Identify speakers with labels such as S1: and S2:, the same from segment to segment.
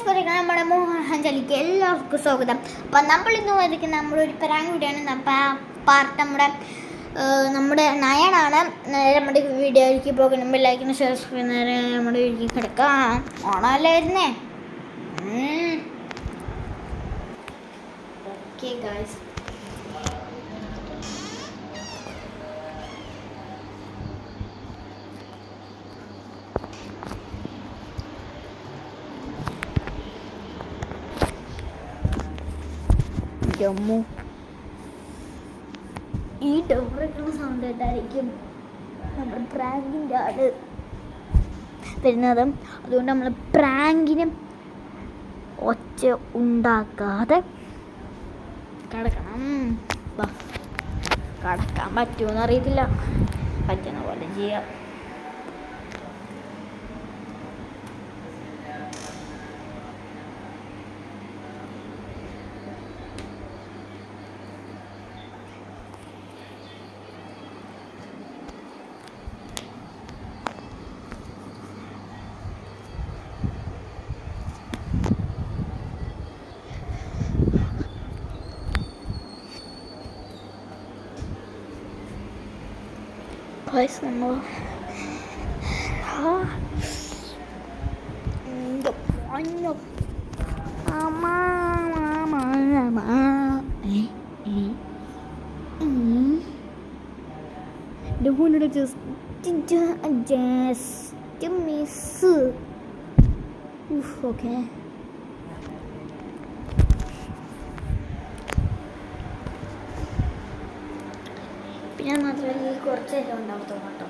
S1: പറയുക നമ്മുടെ മോഹാഞ്ജലിക്ക് എല്ലാവർക്കും സ്വാഗതം. അപ്പം നമ്മളിന്ന് വന്നിരിക്കുന്ന നമ്മളൊരു പ്രാങ്ക് വീഡിയോയാണ്. നമ്മുടെ നയനാണ്. നേരെ നമ്മുടെ വീഡിയോയിലേക്ക് പോകുന്ന ലൈക്കിന് ഷെയർ നേരെ നമ്മുടെ വീട്ടിലേക്ക് കിടക്കാം. ഓണമല്ലായിരുന്നേ. ഓക്കെ ഗായ്സ്, ജമ്മു ഈ ഡോറൊക്കെയുള്ള സൗണ്ട് കേട്ടായിരിക്കും നമ്മുടെ പ്രാങ്കിൻ്റെ ആട് വരുന്നത്. അതുകൊണ്ട് നമ്മൾ പ്രാങ്കിന് ഒച്ച ഉണ്ടാക്കാതെ കിടക്കണം. കിടക്കാൻ പറ്റുമെന്ന് അറിയത്തില്ല, പറ്റുന്ന പോലെ ചെയ്യാം. നമ്മൾ just miss. Okay. പിന്നെ മാത്രമല്ല കുറച്ച് നേരം ഉണ്ടാകത്തുള്ളൂ കേട്ടോ.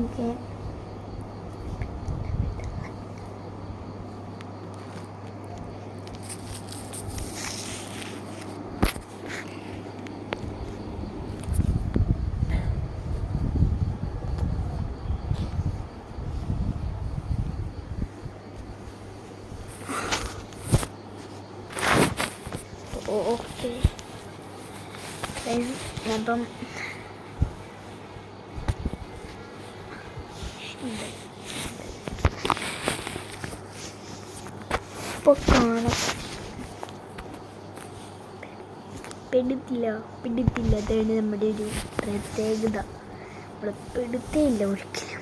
S1: Okay. ഓക്കെ, അപ്പം ഇപ്പോൾ കാണാം. പിടുത്തില്ല അതാണ് നമ്മുടെ ഒരു പ്രത്യേകത. നമ്മൾ പെടുത്തേയില്ല ഒരിക്കലും.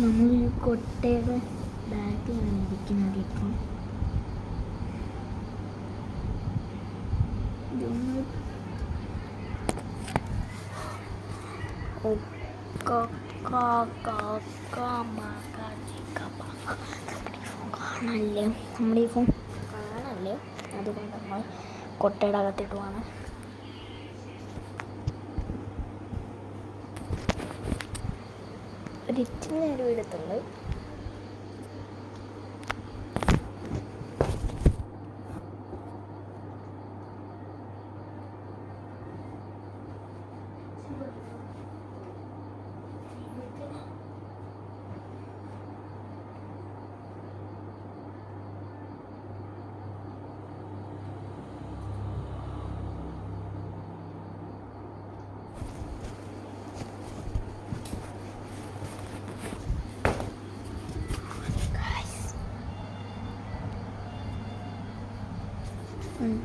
S1: നമ്മളൊരു കൊട്ടയുടെ ബാക്കിലാണ് ഇരിക്കുന്നത്. ഇപ്പം നമ്മുടെ ഈ ഫോൺ കാണല്ലേ, അതുകൊണ്ട് നമ്മൾ കൊട്ടയുടെ അകത്തിട്ടുവാണ്. ഒരിച്ചിരി നേരം എടുത്തുള്ളൂ.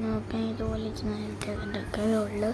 S1: നോക്കാൻ ഇതുപോലെ നേരത്തെ ഉള്ളു.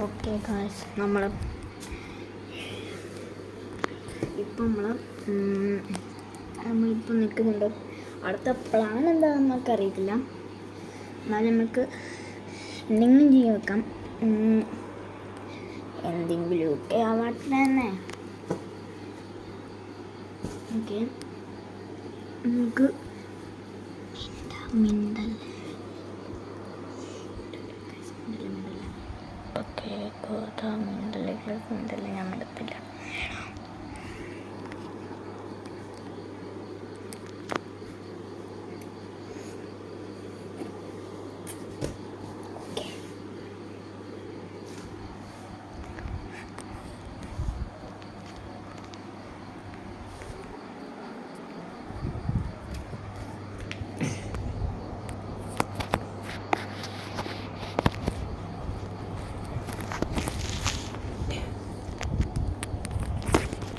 S1: ഓക്കെ ഗായ്സ്, നമ്മളിപ്പോൾ നിൽക്കുന്നുണ്ട്. അടുത്ത പ്ലാൻ എന്താണെന്ന് നമുക്കറിയത്തില്ല. എന്നാലും നമുക്ക് എന്തെങ്കിലും ചെയ്യാൻ വെക്കാം. എന്തെങ്കിലുമൊക്കെ ആവാട്ടെ തന്നെ. ഓക്കെ, നമുക്ക് മിണ്ടൽ ഓക്കെ മിണ്ടല്ലേ ഞാൻ മിണ്ടത്തില്ല.